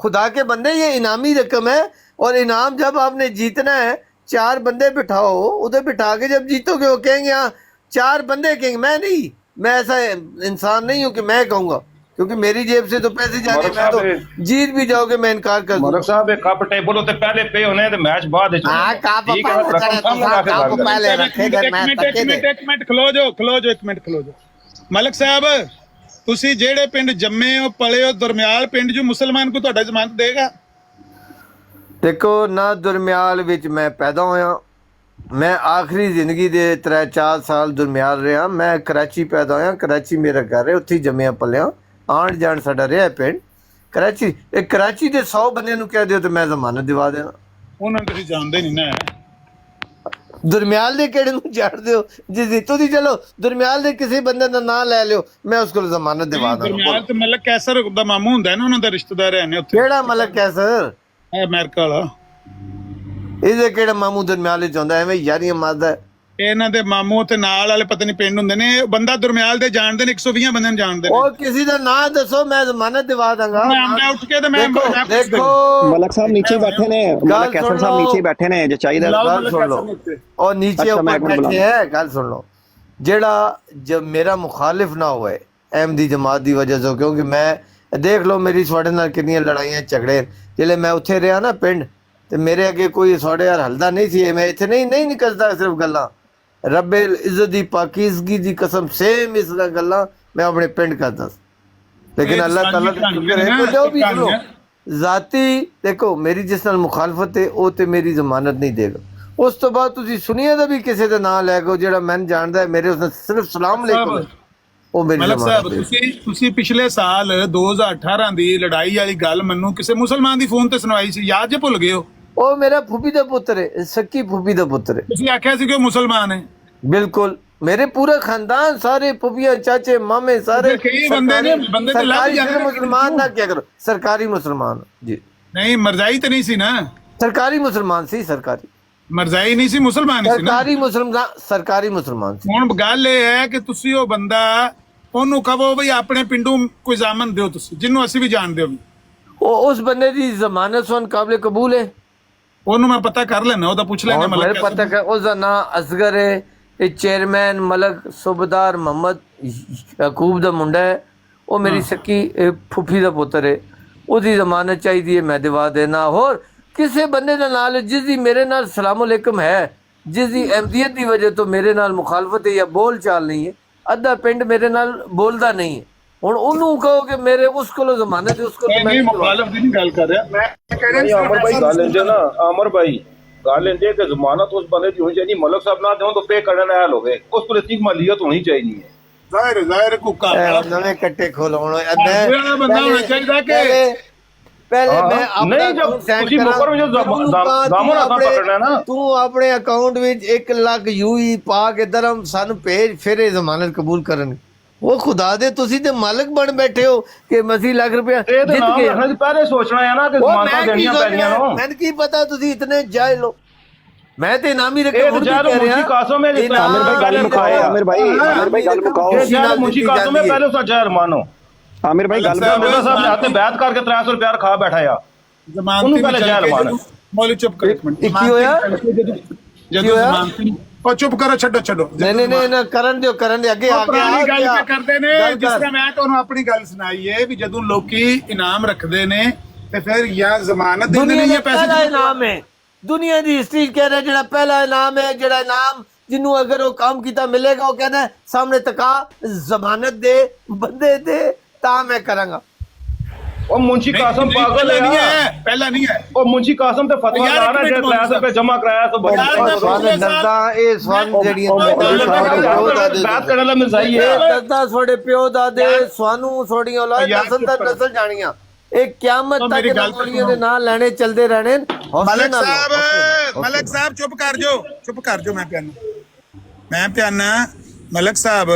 खुदा के बंदे ये इनामी रकम है, और इनाम जब आपने जीतना है 4 बंदे बिठाओ, उधर बिठा के जब जीतोगे वो कहेंगे हाँ 4 बंदे कहेंगे। मैं नहीं, मैं ऐसा इंसान नहीं हूँ कि मैं कहूँगा, क्योंकि मेरी जेब से तो पैसे जाने, मैं तो जीत भी जाओगे मैं इनकार कर दूंगा। मलक साहब एक कप टेबल होते पहले पे होने ते मैच बाद विच हां कप ठीक है, रकम सामने रख के पहले रखेगा मैं तके दे। ਇੱਕ ਮਿੰਟ ਖਲੋ ਜਾਓ ਇੱਕ ਮਿੰਟ ਖਲੋ ਜਾਓ। ਮਲਕ ਸਾਹਿਬ ਤੁਸੀਂ ਜਿਹੜੇ ਪਿੰਡ ਜੰਮੇ ਹੋ ਪਲੇ ਹੋ ਦਰਮਿਆਲ ਪਿੰਡ ਜੋ ਮੁਸਲਮਾਨ ਕੋ ਤੁਹਾਡਾ ਜ਼ਮਾਨਤ ਦੇਗਾ? देखो ना दुरमियाल विच मैं पैदा होया, मैं आखिरी जिंदगी दे 3-4 साल दुरमियाल रहा। मैं कराची पैदा होया, कराची मेरा घर है, उत्थे जम्मिया पलिया, आण जान साडा रहा पिंड कराची। एक कराची दे 100 बंदे नु कह दियो ते मैं जमानत दिवा देना। ਉਹਨਾਂ ਨੂੰ ਤੁਸੀਂ ਜਾਣਦੇ ਨਹੀਂ ਨਾ। दुरमियाल दे केड़े नु जाणदे हो? जी तुसी चलो दुरमियाल दे किसी बंदे दा नाम ले लियो, मैं उसको जमानत दिवा दूंगा। ਦਰਮਿਆਲ ਤੇ ਮਲਕ ਕੈਸਰ ਦਾ ਮਾਮੂ ਹੁੰਦਾ ਹੈ ਨਾ, ਉਹਨਾਂ ਦਾ ਰਿਸ਼ਤੇਦਾਰ ਹੈ ਨੇ ਉੱਥੇ। केड़ा मलक कैसर? ਅਮਰੀਕਾ ਵਾਲਾ। ਇਹਦੇ ਕਿਹੜਾ ਮਾਮੂ ਦੁਰਮਿਆਲ ਵਿੱਚ ਆਉਂਦਾ? ਐਵੇਂ ਯਾਰੀਆਂ ਮਾਰਦਾ। ਇਹਨਾਂ ਦੇ ਮਾਮੂ ਤੇ ਨਾਲ ਵਾਲੇ ਪਤਾ ਨਹੀਂ ਪਿੰਡ ਹੁੰਦੇ ਨੇ, ਬੰਦਾ ਦੁਰਮਿਆਲ ਦੇ ਜਾਣਦੇ ਨੇ, 120 ਬੰਦੇ ਨੂੰ ਜਾਣਦੇ ਨੇ। ਉਹ ਕਿਸੇ ਦਾ ਨਾਂ ਦੱਸੋ, ਮੈਂ ਜ਼ਮਾਨਤ ਦਿਵਾ ਦਾਂਗਾ। ਮੈਂ ਆਂਦਾ ਉੱਠ ਕੇ ਤੇ ਮੈਂ ਦੇਖੋ मलक साहब नीचे बैठे ने, मलक कैसर साहब नीचे बैठे ने, जो चाहिए ਗੱਲ ਸੁਣ ਲਓ। और नीचे ऊपर बैठे हैं, गल सुन लो। जेड़ा जब मेरा मुखालिफ ना होए अहमदी जमात की वजह से, क्योंकि मैं देख लो मेरी थोड़े नाल कितनी लड़ाइयां झगड़े, जिले मैं उत्थे रहा ना पिंड, ते मेरे अगे कोई थोड़े यार हलदा नहीं सी। मैं इत्थे नहीं निकलता सिर्फ गल्लां, रब्बे इज्जत दी पाकीज़गी दी कसम सेम इस गल्लां मैं अपने पिंड करदा। लेकिन अल्लाह ताला दा शुक्र है कि जो भी सुनो जाती देखो मेरी जिस नाल मुखालफत है वो ते मेरी जमानत नहीं देगा। उस तो बाद तुसी सुनिए दा भी किसी दा नाम लै गो जेड़ा मैं जानदा है, मेरे उसने सिर्फ सलाम अलैकुम ਉਹ ਮੇਰੀ ਮਲਕ ਸਾਹਿਬ ਤੁਸੀਂ ਪਿਛਲੇ ਸਾਲ 2018 ਦੀ ਲੜਾਈ ਵਾਲੀ ਗੱਲ ਮੈਨੂੰ ਕਿਸੇ ਮੁਸਲਮਾਨ ਦੀ ਫੋਨ ਤੇ ਸੁਣਾਈ ਸੀ, ਯਾਦ ਜੇ ਭੁੱਲ ਗਏ ਹੋ? ਉਹ ਮੇਰਾ ਫੁੱਫੀ ਦਾ ਪੁੱਤਰ ਹੈ, ਸੱਕੀ ਫੁੱਫੀ ਦਾ ਪੁੱਤਰ ਹੈ। ਤੁਸੀਂ ਆਖਿਆ ਸੀ ਕਿ ਉਹ ਮੁਸਲਮਾਨ ਹੈ। ਬਿਲਕੁਲ मेरे पूरा खानदान सारे फुफिया चाचे मामे सारे बंदे मुसलमान ना क्या करो, सरकारी मुसलमान जी नहीं, मरजाई तो नहीं सी ना? सरकारी मुसलमान सी, सरकारी ਮਰਜ਼ਾਈ ਨਹੀਂ ਸੀ, ਮੁਸਲਮਾਨ ਸੀ ਨਾ। ਸਰਕਾਰੀ ਮੁਸਲਮਾਨ, ਸਰਕਾਰੀ ਮੁਸਲਮਾਨ ਸੀ। ਹੁਣ ਗੱਲ ਇਹ ਹੈ ਕਿ ਤੁਸੀਂ ਉਹ ਬੰਦਾ ਉਹਨੂੰ ਕਹੋ ਬਈ ਆਪਣੇ ਪਿੰਡੋਂ ਕੋਈ ਜ਼ਾਮਨ ਦਿਓ, ਤੁਸੀਂ ਜਿਹਨੂੰ ਅਸੀਂ ਵੀ ਜਾਣਦੇ ਹੋ। ਉਹ ਉਸ ਬੰਦੇ ਦੀ ਜ਼ਮਾਨਤ ਸੁਣ ਕਾਬਲੇ ਕਬੂਲ ਹੈ? ਉਹਨੂੰ ਮੈਂ ਪਤਾ ਕਰ ਲੈਣਾ, ਉਹਦਾ ਪੁੱਛ ਲੈਣਾ। ਮੈਨੂੰ ਪਤਾ ਕਰ, ਉਹਦਾ ਨਾਂ ਅਸਗਰ ਹੈ, ਇਹ ਚੇਅਰਮੈਨ ਮਲਕ ਸੁਬਦਾਰ ਮੁਹੰਮਦ ਯਾਕੂਬ ਦਾ ਮੁੰਡਾ ਹੈ। ਉਹ ਮੇਰੀ ਸੱਕੀ ਫੁੱਫੀ ਦਾ ਪੁੱਤਰ ਹੈ, ਉਹਦੀ ਜ਼ਮਾਨਤ ਚਾਹੀਦੀ ਹੈ, ਮੈਂ ਦਿਵਾ ਦੇਣਾ। ਹੋਰ ਕਿਸੇ ਬੰਦੇ ਦੇ ਨਾਲ ਜਿਸ ਦੀ ਮੇਰੇ ਨਾਲ ਸਲਾਮ ਅਲੈਕੁਮ ਹੈ, ਜਿਸ ਦੀ ਅਹਿਮਦੀਅਤ ਦੀ ਵਜ੍ਹਾ ਤੋਂ ਮੇਰੇ ਨਾਲ ਮੁਖਾਲਫਤ ਹੈ ਜਾਂ ਬੋਲ ਚਾਲ ਨਹੀਂ ਹੈ, ਅੱਧਾ ਪਿੰਡ ਮੇਰੇ ਨਾਲ ਬੋਲਦਾ ਨਹੀਂ ਹੈ, ਹੁਣ ਉਹਨੂੰ ਕਹੋ ਕਿ ਮੇਰੇ ਉਸ ਕੋਲੋਂ ਜ਼ਮਾਨਤ ਹੈ, ਉਸ ਕੋਲ ਮੈਂ ਮੁਖਾਲਫ ਦੀ ਨਹੀਂ ਗੱਲ ਕਰ ਰਿਹਾ। ਮੈਂ ਕਹਿ ਰਿਹਾ अमर भाई ਗੱਲ ਇੰਦੇ ਨਾ, ਅਮਰ ਭਾਈ ਗੱਲ ਇੰਦੇ ਕਿ ਜ਼ਮਾਨਤ ਉਸ ਬੰਦੇ ਦੀ ਹੋਣੀ ਚਾਹੀਦੀ, ਮਲਕ ਸਾਹਿਬ ਨਾ ਦੇਣ ਤਾਂ ਪੇ ਕਰਨ ਆਇਆ ਹੋਵੇ, ਉਸ ਕੋਲ ਇਤਨੀ ਮਾਲੀਅਤ ਹੋਣੀ ਚਾਹੀਦੀ ਹੈ। ਜ਼ਾਹਿਰ ਕੁੱਕਾ ਨਵੇਂ ਕੱਟੇ ਖੋਲਾਉਣ ਬੰਦਾ ਹੋਣਾ ਚਾਹੀਦਾ ਕਿ पहले मैं अपना तू अपने अकाउंट विच 1 लाख यूई पा के दरम सानू भेज, फिर जमानत कबूल करन। वो खुदा दे तुसी ते मालिक बन बैठे हो कि मसी लाख रुपया जित गए। पहले सोचना है ना कि जमानतां देनियां पैणियां नो। मैंने की पता तुसी इतने जाहिल हो। मैं ते इनामी रखे हुन कह रहा हूं कासों में आमिर भाई गल मुकाओ, आमिर भाई गल मुकाओ। ये मुंशी कासों में पहले उसका जहर मानो। आमिर भाई गल मेरा साहब ने आते बैत करके 300 रुपया खा बैठा या ਜ਼ਮਾਨਤੀ ਪਹਿਲੇ ਜੈਲ ਮਾਰ। ਮੌਲੀ ਚੁੱਪ ਕਰ ਇੱਕ ਮਿੰਟ। ਕੀ ਹੋਇਆ ਜਦੋਂ ਜ਼ਮਾਨਤੀ ਉਹ ਚੁੱਪ ਕਰੋ, ਛੱਡੋ। ਨਹੀਂ ਨਾ ਕਰਨ ਦਿਓ, ਕਰਨ ਦੇ ਅੱਗੇ ਆ ਗਿਆ ਗੱਲ ਕਰਦੇ ਨੇ। ਜਿਸ ਤਰ੍ਹਾਂ ਮੈਂ ਤੁਹਾਨੂੰ ਆਪਣੀ ਗੱਲ ਸੁਣਾਈ ਹੈ ਵੀ ਜਦੋਂ ਲੋਕੀ ਇਨਾਮ ਰੱਖਦੇ ਨੇ ਤੇ ਫਿਰ ਜਾਂ ਜ਼ਮਾਨਤ ਦਿੰਦੇ ਨੇ ਜਾਂ ਪੈਸੇ। ਪਹਿਲਾ ਇਨਾਮ ਹੈ ਦੁਨੀਆ ਦੀ ਹਿਸਟਰੀ ਕਹਿ ਰਿਹਾ, ਜਿਹੜਾ ਪਹਿਲਾ ਇਨਾਮ ਹੈ, ਜਿਹੜਾ ਇਨਾਮ ਜਿਹਨੂੰ ਅਗਰ ਉਹ ਕੰਮ ਕੀਤਾ ਮਿਲੇਗਾ, ਉਹ ਕਹਿੰਦਾ ਸਾਹਮਣੇ ਤਕਾ ਜ਼ਮਾਨਤ ਦੇ ਬੰਦੇ ਦੇ ਤਾਂ ਮੈਂ ਕਰਾਂਗਾ। ਉਹ ਮੁੰਸ਼ੀ ਕਾਸਮ ਪਾਗਲ नहीं ਹੈ है, पहला नहीं है। ਉਹ ਮੁੰਸ਼ੀ ਕਾਸਮ ਤੇ ਫਤਵਾ ਯਾਰ, ਲਾ ਰਿਹਾ ਇੱਕ ਜੇ ਮਿੰਟ 300 ਰੁਪਏ ਜਮਾ ਕਰਾਇਆ ਤਾਂ ਯਾਰ, ਮੈਂ ਸਵਾਨ ਪਿਛਲੇ ਦਰਦਾ ਇਹ ਸਵਾਨ ਜਿਹੜੀਆਂ ਬਾਤ ਕਰਨ ਵਾਲਾ ਮਿਸਾਈ ਇਹ ਹੈ ਦਰਦਾ ਤੁਹਾਡੇ ਪਿਓ ਦਾਦੇ ਸਵਾਨੂੰ ਤੁਹਾਡੀਆਂ ਔਲਾਦ ਯਾਰ, ਨਸਲ ਦਰ ਨਸਲ ਜਾਣੀਆਂ ਇਹ ਕਿਆਮਤ ਉਹ ਤੱਕ ਮੇਰੀ ਗੱਲ ਗੋਲੀਆਂ ਦੇ ਨਾਂ ਲੈਣੇ ਚੱਲਦੇ ਰਹਿਣੇ मलक साहब चुप कर जो मैं प्याना मलक साहब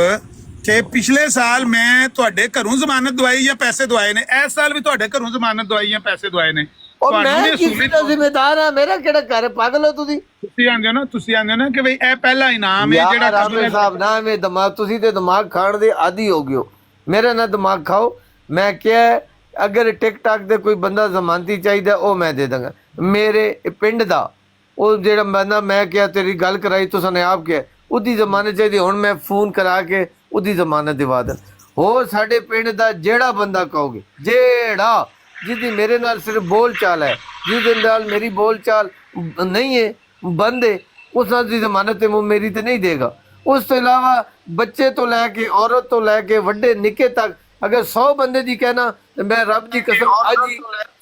कि पिछले साल मैं ਤੁਹਾਡੇ ਘਰੋਂ ਜ਼ਮਾਨਤ ਦਵਾਈ ਜਾਂ ਪੈਸੇ ਦਵਾਏ ਨੇ ਇਸ ਸਾਲ ਵੀ ਤੁਹਾਡੇ ਘਰੋਂ ਜ਼ਮਾਨਤ ਦਵਾਈ ਜਾਂ ਪੈਸੇ ਦਵਾਏ ਨੇ ਉਹ ਮੈਂ ਕਿਸੇ ਦਾ ਜ਼ਿੰਮੇਦਾਰ ਆ ਮੇਰਾ ਕਿਹੜਾ ਘਰ ਪਾਗਲ ਹੋ ਤੁਸੀਂ ਆਂਦੇ ਹੋ ਨਾ ਕਿ ਬਈ ਇਹ ਪਹਿਲਾ ਇਨਾਮ ਹੈ ਜਿਹੜਾ ਰਾਮੇ ਸਾਹਿਬ ਨਾ ਮੈਂ ਦਿਮਾਗ ਤੁਸੀਂ ਤੇ ਦਿਮਾਗ ਖਾਣ ਦੇ ਆਦੀ ਹੋ ਗਿਓ ਮੇਰਾ ਨਾ ਦਿਮਾਗ ਖਾਓ ਮੈਂ ਕਿਹਾ ਅਗਰ ਟਿਕ ਟਾਕ ਦੇ ਕੋਈ ਬੰਦਾ ਜ਼ਮਾਨਤੀ ਚਾਹੀਦਾ ਉਹ ਮੈਂ ਦੇ ਦਾਂਗਾ ਮੇਰੇ ਪਿੰਡ ਦਾ ਉਹ ਜਿਹੜਾ ਬੰਦਾ ਮੈਂ ਕਿਹਾ ਤੇਰੀ ਗੱਲ ਕਰਾਈ ਤੁਸੀਂ ਨੇ ਆਪ ਕਿਹਾ ਉਹਦੀ ਜ਼ਮਾਨਤ ਚਾਹੀਦੀ ਹੁਣ ਮੈਂ ਫੋਨ ਕਰਾ ਕੇ ਉਹਦੀ ਜ਼ਮਾਨਤ ਦਿਵਾ ਦਾਂ ਹੋਰ ਸਾਡੇ ਪਿੰਡ ਦਾ ਜਿਹੜਾ ਬੰਦਾ ਕਹੋਗੇ ਜਿਹੜਾ ਜਿਹਦੀ ਮੇਰੇ ਨਾਲ ਸਿਰਫ ਬੋਲ ਚਾਲ ਹੈ ਜਿਹਦੇ ਨਾਲ ਮੇਰੀ ਬੋਲ ਚਾਲ ਨਹੀਂ ਹੈ ਬੰਦ ਹੈ ਉਸ ਨਾਲ ਦੀ ਜ਼ਮਾਨਤ ਤੇ ਮੇਰੀ ਤੇ ਨਹੀਂ ਦੇਗਾ ਉਸ ਤੋਂ ਇਲਾਵਾ ਬੱਚੇ ਤੋਂ ਲੈ ਕੇ ਔਰਤ ਤੋਂ ਲੈ ਕੇ ਵੱਡੇ ਨਿੱਕੇ ਤੱਕ ਅਗਰ 100 ਬੰਦੇ ਦੀ ਕਹਿਣਾ ਤੇ ਮੈਂ ਰੱਬ ਦੀ ਕਸਮ ਅੱਜ ਹੀ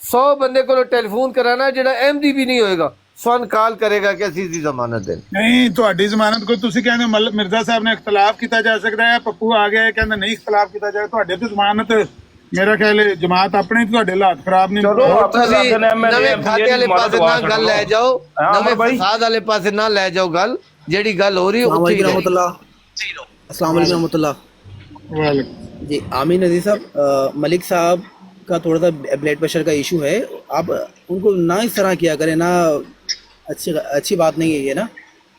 100 ਬੰਦੇ ਕੋਲ ਟੈਲੀਫੋਨ ਕਰਾਣਾ ਜਿਹੜਾ ਐਮਡੀ ਵੀ ਨਹੀਂ ਹੋਏਗਾ ਸਵਨ ਕਾਲ ਕਰੇਗਾ ਕਿ ਅਸੀਂ ਦੀ ਜ਼ਮਾਨਤ ਦੇ ਨਹੀਂ ਤੁਹਾਡੀ ਜ਼ਮਾਨਤ ਕੋਈ ਤੁਸੀਂ ਕਹਿੰਦੇ ਮਿਰਜ਼ਾ ਸਾਹਿਬ ਨੇ ਇਖਤਲਾਫ ਕੀਤਾ ਜਾ ਸਕਦਾ ਹੈ ਪੱਪੂ ਆ ਗਿਆ ਕਹਿੰਦਾ ਨਹੀਂ ਇਖਤਲਾਫ ਕੀਤਾ ਜਾਏ ਤੁਹਾਡੇ ਤੇ ਜ਼ਮਾਨਤ ਮੇਰਾ ਖਿਆਲ ਹੈ ਜਮਾਤ ਆਪਣੇ ਤੁਹਾਡੇ ਹਾਲਾਤ ਖਰਾਬ ਨਹੀਂ ਤੁਸੀਂ ਨਵੇਂ ਖਾਤੇ ਵਾਲੇ ਪਾਸੇ ਨਾ ਗੱਲ ਲੈ ਜਾਓ ਨਵੇਂ ਫਸਾਦ ਵਾਲੇ ਪਾਸੇ ਨਾ ਲੈ ਜਾਓ ਗੱਲ ਜਿਹੜੀ ਗੱਲ ਹੋ ਰਹੀ अस्सलाम वालेकुम रहमतुल्लाह जी आमीन नज़ीर साहब मलिक साहब का थोड़ा सा ब्लड प्रेशर का इशू है आप उनको ना इस तरह किया करें ना अच्छी बात नहीं है ये ना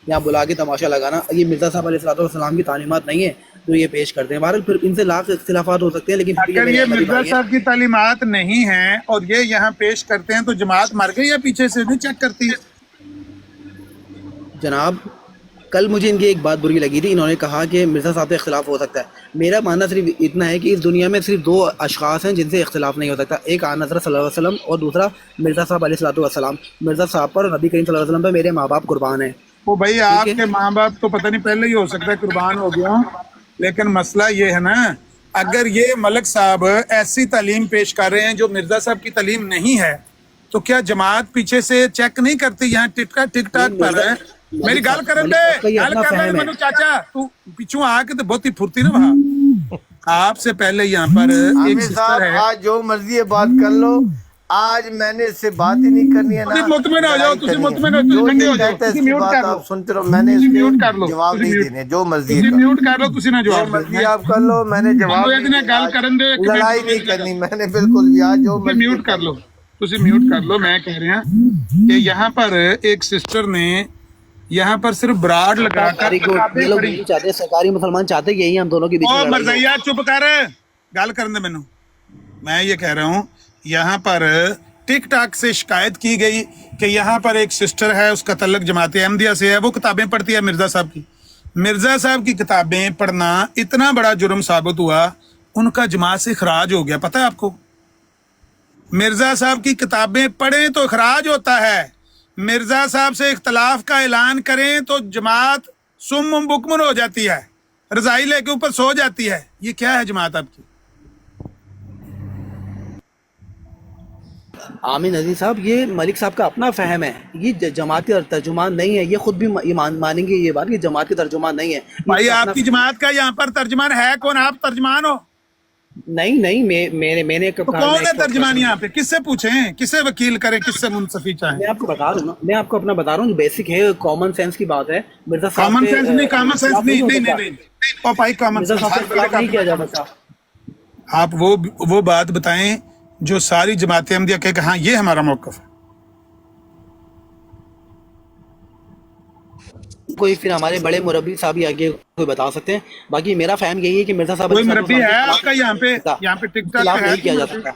यहाँ बुला के तमाशा लगाना ये मिर्ज़ा साहब अलैहिस्सलाम की तालीमात नहीं है तो ये पेश करते हैं बहरहाल फिर इनसे लाख इख्तिलाफात हो सकते हैं लेकिन अगर ये मिर्ज़ा साहब की तालीमात नहीं है और ये यहाँ पेश करते हैं तो जमात मर गई या पीछे से भी चेक करती है जनाब कल मुझे इनकी एक बात बुरी लगी थी इन्होंने कहा कि मिर्ज़ा साहब से इख्तिलाफ हो सकता है मेरा मानना सिर्फ इतना है कि इस दुनिया में सिर्फ दो अशख़ास हैं जिनसे इख्तिलाफ नहीं हो सकता एक आन हज़रत सल्लल्लाहु अलैहि वसल्लम और दूसरा मिर्ज़ा साहब अलैहिस्सलाम मिर्ज़ा साहब पर नबी करीम सल्लल्लाहु अलैहि वसल्लम पर मेरे माँ बाप कुर्बान हैं वो भाई आपके माँ बाप तो पता नहीं पहले ही हो सकता है कुर्बान हो गया लेकिन मसला ये है ना अगर ये मलक साहब ऐसी तालीम पेश कर रहे हैं जो मिर्ज़ा साहब की तालीम नहीं है तो क्या जमात पीछे से चेक नहीं करती यहाँ टिक टाक पर है मेरी गल करन दे गल कर रहे मनु चाचा तू पीछू आके तो बहुत ही फुर्ती ना वहाँ आपसे पहले यहाँ पर एक सिस्टर है आज जो मर्जी बात कर लो आज मैंने इससे बात ही नहीं करनी है ना मुतमिन हो जाओ तुसी मुतमिन हो तुसी ठंडे हो जाओ तुसी म्यूट कर लो सुनते रहो मैंने म्यूट कर लो जवाब नहीं देने जो मर्जी तुसी म्यूट कर लो तुसी ना जवाब मर्जी आप कर लो मैंने जवाब इतने गल करन दे लड़ाई नहीं करनी मैंने बिल्कुल भी आज जो म्यूट कर लो तुसी म्यूट कर लो मैं कह रहा कि यहाँ पर एक सिस्टर ने यहाँ पर सिर्फ ब्राड लगाकर चाहते सरकारी मुसलमान चाहते यही हम दोनों के बीच में मरज़ैया चुप कर गल करने मैनू मैं ये कह रहा हूँ यहाँ पर टिक टाक से शिकायत की गई कि यहाँ पर एक सिस्टर है उसका तल्लुक जमात अहमदिया से है वो किताबें पढ़ती है मिर्ज़ा साहब की मिर्ज़ा साहब की किताबें पढ़ना इतना बड़ा जुर्म साबित हुआ उनका जमात से इखराज हो गया पता है आपको मिर्ज़ा साहब की किताबें पढ़ें तो इखराज होता है मिर्ज़ा साहब से इख्तलाफ का ऐलान करें तो जमात सुम बुकमन हो जाती है रज़ाई लेके ऊपर सो जाती है ये क्या है जमात आपकी आमीन नज़ीर साहब ये मलिक साहब का अपना फहम है ये जमाती तर्जुमान नहीं है ये खुद भी मानेंगे ये बात कि जमाती तर्जुमान नहीं है भाई आपकी जमात का यहाँ पर तर्जुमान है कौन आप तर्जुमान हो नहीं मैंने तो कौन है तर्जुमान यहाँ पे किससे पूछें किससे वकील करें किससे मुंसफी चाहें मैं आपको बता रहा हूँ ना मैं आपको अपना बता रहा हूँ जो बेसिक है कॉमन सेंस की बात है मिर्ज़ा साहब कॉमन सेंस नहीं कॉमन सेंस नहीं ओ भाई कॉमन सेंस नहीं किया जा सकता आप वो बात बताएं जो सारी जमात अहमदिया कहे कि हाँ ये हमारा मौक़िफ़ है कोई फिर हमारे बड़े मुरब्बी साहब ही आगे कोई बता सकते हैं बाकी मेरा फहम यही है कि मिर्ज़ा साहब कोई मुरब्बी है आपका यहाँ पे टिकटॉक नहीं किया जा सकता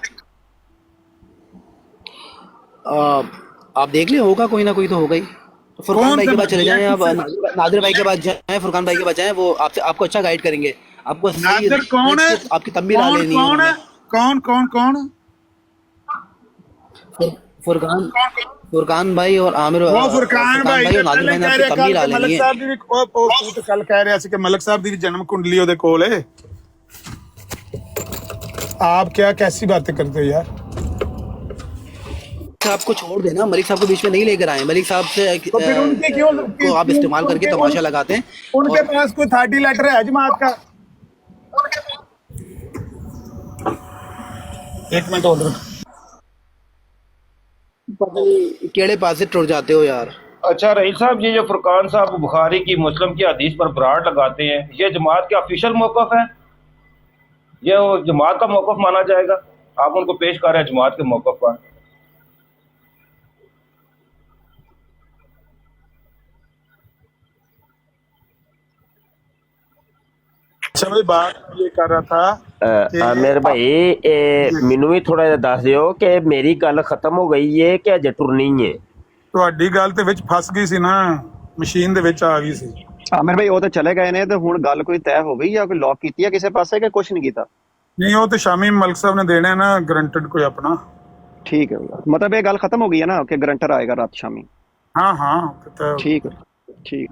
आप देख ले होगा कोई ना कोई तो होगा ही फुरकान भाई के पास चले जाएं आप नादिर भाई के पास जाएं फुरकान भाई के पास जाएं वो आपको अच्छा गाइड करेंगे आपको नादिर कौन है आपकी तंबीह ला लेनी है कौन फुरकान भाई और आमिर वो फुरकान भाई और नादिर भाई ने आपकी तंबीह ला लेनी है कल कह रहा ਸੀ ਕਿ ਮਲਕ ਸਾਹਿਬ ਦੀ जन्म कुंडली ਉਹਦੇ ਕੋਲ है आप क्या कैसी बातें करते हो यार साहब को छोड़ देना, मलिक साहब को बीच में नहीं लेकर आए। मलिक साहब से तो फिर उनके क्यों को आप इस्तेमाल करके तमाशा लगाते हैं। उनके पास कोई 30 लेटर है जमात का? एक मिनट और पता नहीं केड़े पास से टुट जाते हो यार। अच्छा रहील साहब, ये जो फुरकान साहब बुखारी की मुस्लिम की हदीस पर बराड़ लगाते हैं, ये जमात का ऑफिशियल मौकफ है? ये वो जमात का मौकफ माना जाएगा? आप उनको पेश कर रहे हैं जमात के मौकफ पर। अच्छा भाई, बात ये कर रहा था आमिर भाई ਮੈਨੂੰ ਵੀ ਥੋੜਾ ਜਿਹਾ ਦੱਸ ਦਿਓ ਕਿ ਮੇਰੀ ਗੱਲ ਖਤਮ ਹੋ ਗਈ ਹੈ ਕਿ ਅਜੇ ਟੁਰਨੀ ਹੈ। ਤੁਹਾਡੀ ਗੱਲ ਤੇ ਵਿੱਚ ਫਸ ਗਈ ਸੀ ਨਾ, ਮਸ਼ੀਨ ਦੇ ਵਿੱਚ ਆ ਗਈ ਸੀ। ਆਮਿਰ ਭਾਈ ਉਹ ਤਾਂ ਚਲੇ ਗਏ ਨੇ, ਤੇ ਹੁਣ ਗੱਲ ਕੋਈ ਤੈਅ ਹੋ ਗਈ ਜਾਂ ਕੋਈ ਲੌਕ ਕੀਤੀ ਹੈ ਕਿਸੇ ਪਾਸੇ ਕਿ ਕੁਝ ਨਹੀਂ ਕੀਤਾ? ਨਹੀਂ, ਉਹ ਤੇ ਸ਼ਾਮੀ ਮਲਕ ਸਾਹਿਬ ਨੇ ਦੇਣਾ ਨਾ ਗਰੰਟਡ ਕੋਈ ਆਪਣਾ। ਠੀਕ ਹੈ, ਮਤਲਬ ਇਹ ਗੱਲ ਖਤਮ ਹੋ ਗਈ ਹੈ ਨਾ ਕਿ ਗਰੰਟਰ ਆਏਗਾ ਰਾਤ ਸ਼ਾਮੀ? ਹਾਂ ਠੀਕ ਹੈ, ਠੀਕ।